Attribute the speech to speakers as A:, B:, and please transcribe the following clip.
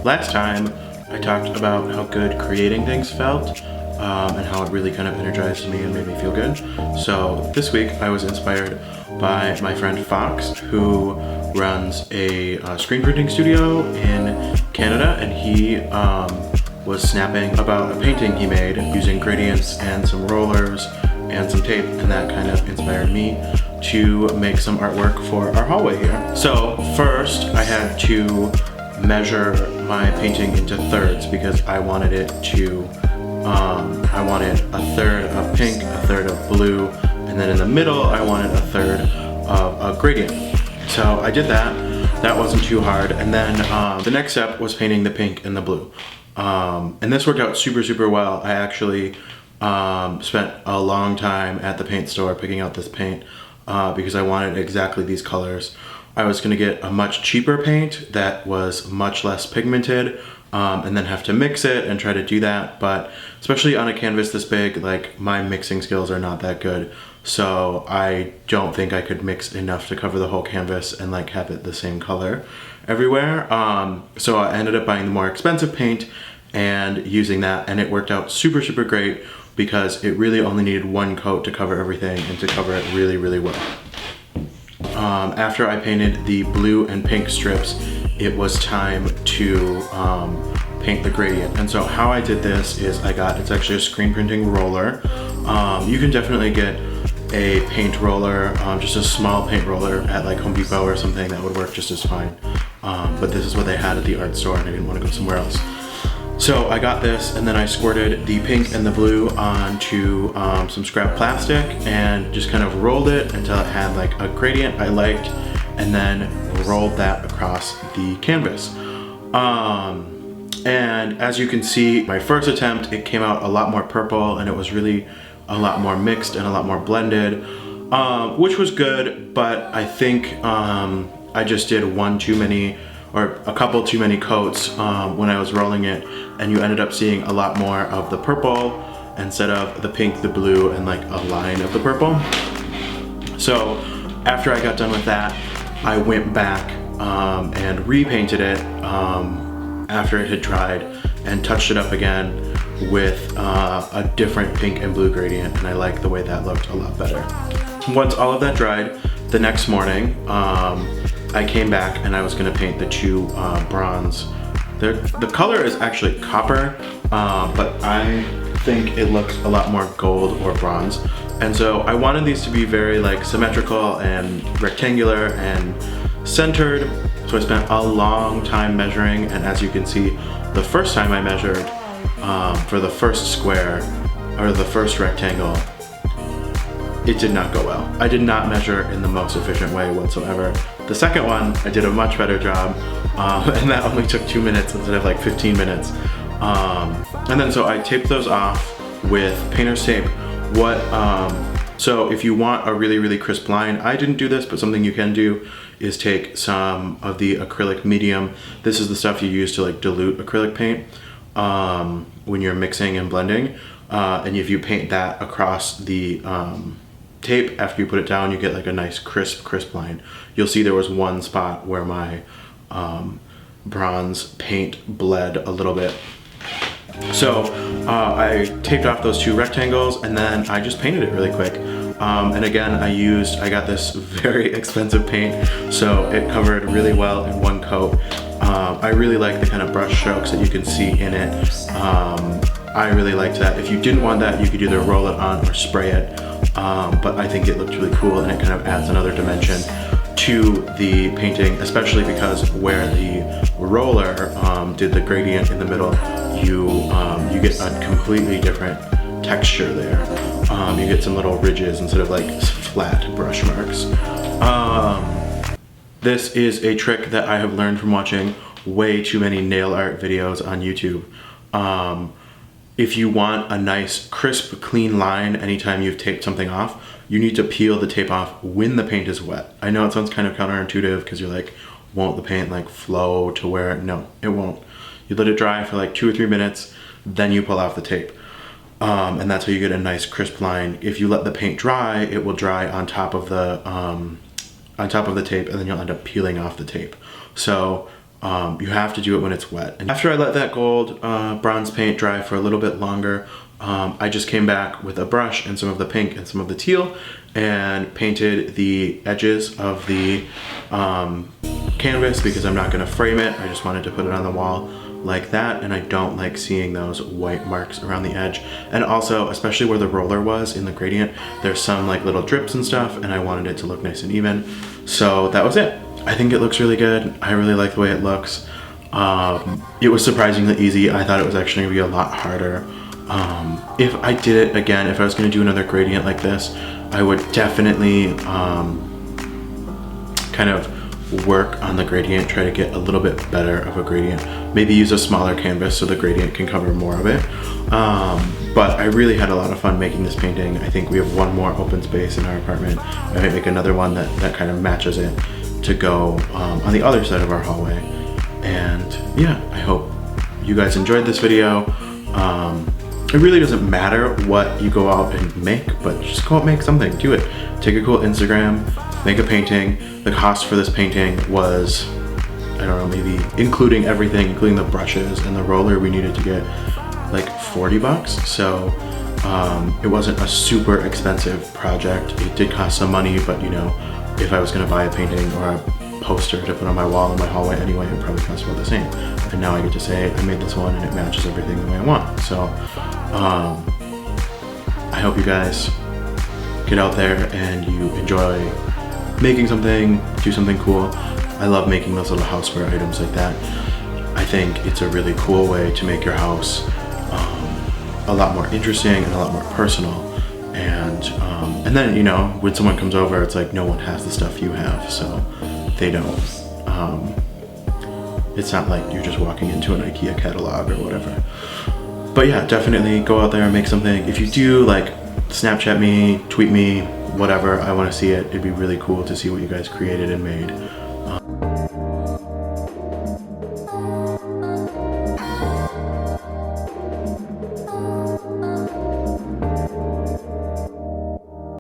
A: Last time I talked about how good creating things felt and how it really kind of energized me and made me feel good. So this week I was inspired by my friend Fox, who runs a screen printing studio in Canada, and he was snapping about a painting he made using gradients and some rollers and some tape, and that kind of inspired me to make some artwork for our hallway here. So first I had to measure my painting into thirds because I wanted it to, I wanted a third of pink, a third of blue, and then in the middle I wanted a third of a gradient. So I did that. That wasn't too hard. And then the next step was painting the pink and the blue. And this worked out super well. I actually spent a long time at the paint store picking out this paint because I wanted exactly these colors. I was gonna get a much cheaper paint that was much less pigmented and then have to mix it and try to do that. But especially on a canvas this big, like, my mixing skills are not that good. So I don't think I could mix enough to cover the whole canvas and like have it the same color everywhere. So I ended up buying the more expensive paint and using that, and it worked out super great because it really only needed one coat to cover everything and to cover it really well. After I painted the blue and pink strips, it was time to paint the gradient. And so how I did this is it's actually a screen printing roller. You can definitely get a paint roller, just a small paint roller at like Home Depot or something that would work just as fine. But this is what they had at the art store and I didn't want to go somewhere else. So I got this, and then I squirted the pink and the blue onto some scrap plastic and just kind of rolled it until it had like a gradient I liked, and then rolled that across the canvas. And as you can see, my first attempt, it came out a lot more purple, and it was really a lot more mixed and a lot more blended, which was good, but I think I just did a couple too many coats when I was rolling it, and you ended up seeing a lot more of the purple instead of the pink, the blue, and like a line of the purple. So after I got done with that, I went back and repainted it after it had dried and touched it up again with a different pink and blue gradient, and I like the way that looked a lot better. Once all of that dried, the next morning, I came back and I was gonna paint the two bronze. The color is actually copper, but I think it looks a lot more gold or bronze. And so I wanted these to be very like symmetrical and rectangular and centered. So I spent a long time measuring, and as you can see, the first time I measured for the first square or the first rectangle, it did not go well. I did not measure in the most efficient way whatsoever. The second one, I did a much better job, and that only took 2 minutes instead of like 15 minutes. And then so I taped those off with painter's tape. So if you want a really crisp line, I didn't do this, but something you can do is take some of the acrylic medium. This is the stuff you use to like dilute acrylic paint when you're mixing and blending. And if you paint that across the tape after you put it down, you get like a nice crisp line. You'll see there was one spot where my bronze paint bled a little bit. So I taped off those two rectangles, and then I just painted it really quick. And again, I got this very expensive paint, so it covered really well in one coat. I really like the kind of brush strokes that you can see in it. I really liked that. If you didn't want that, you could either roll it on or spray it. But I think it looked really cool, and it kind of adds another dimension to the painting, especially because where the roller did the gradient in the middle, you get a completely different texture there. You get some little ridges instead of like flat brush marks. This is a trick that I have learned from watching way too many nail art videos on YouTube. If you want a nice, crisp, clean line anytime you've taped something off, you need to peel the tape off when the paint is wet. I know it sounds kind of counterintuitive because you're like, won't the paint like flow to where? No, it won't. You let it dry for like 2 or 3 minutes, then you pull off the tape. And that's how you get a nice crisp line. If you let the paint dry, it will dry on top of the tape, and then you'll end up peeling off the tape. So You have to do it when it's wet. And after I let that gold bronze paint dry for a little bit longer, I just came back with a brush and some of the pink and some of the teal and painted the edges of the canvas because I'm not gonna frame it. I just wanted to put it on the wall like that, and I don't like seeing those white marks around the edge. And also, especially where the roller was in the gradient, there's some like little drips and stuff, and I wanted it to look nice and even. So that was it. I think it looks really good. I really like the way it looks. It was surprisingly easy. I thought it was actually gonna be a lot harder. If I did it again, if I was gonna do another gradient like this, I would definitely kind of work on the gradient, try to get a little bit better of a gradient. Maybe use a smaller canvas so the gradient can cover more of it. But I really had a lot of fun making this painting. I think we have one more open space in our apartment. I might make another one that kind of matches it to go on the other side of our hallway. And yeah, I hope you guys enjoyed this video. It really doesn't matter what you go out and make, but just go out and make something, do it. Take a cool Instagram, make a painting. The cost for this painting was, I don't know, maybe including everything, including the brushes and the roller, we needed to get like 40 bucks. So it wasn't a super expensive project. It did cost some money, but you know, if I was gonna buy a painting or a poster to put on my wall in my hallway anyway, it probably cost about the same. And now I get to say I made this one and it matches everything the way I want. So I hope you guys get out there and you enjoy making something, do something cool. I love making those little houseware items like that. I think it's a really cool way to make your house a lot more interesting and a lot more personal. And then, you know, when someone comes over, it's like no one has the stuff you have, so they don't. It's not like you're just walking into an IKEA catalog or whatever. But yeah, definitely go out there and make something. If you do, like, Snapchat me, tweet me, whatever, I want to see it. It'd be really cool to see what you guys created and made.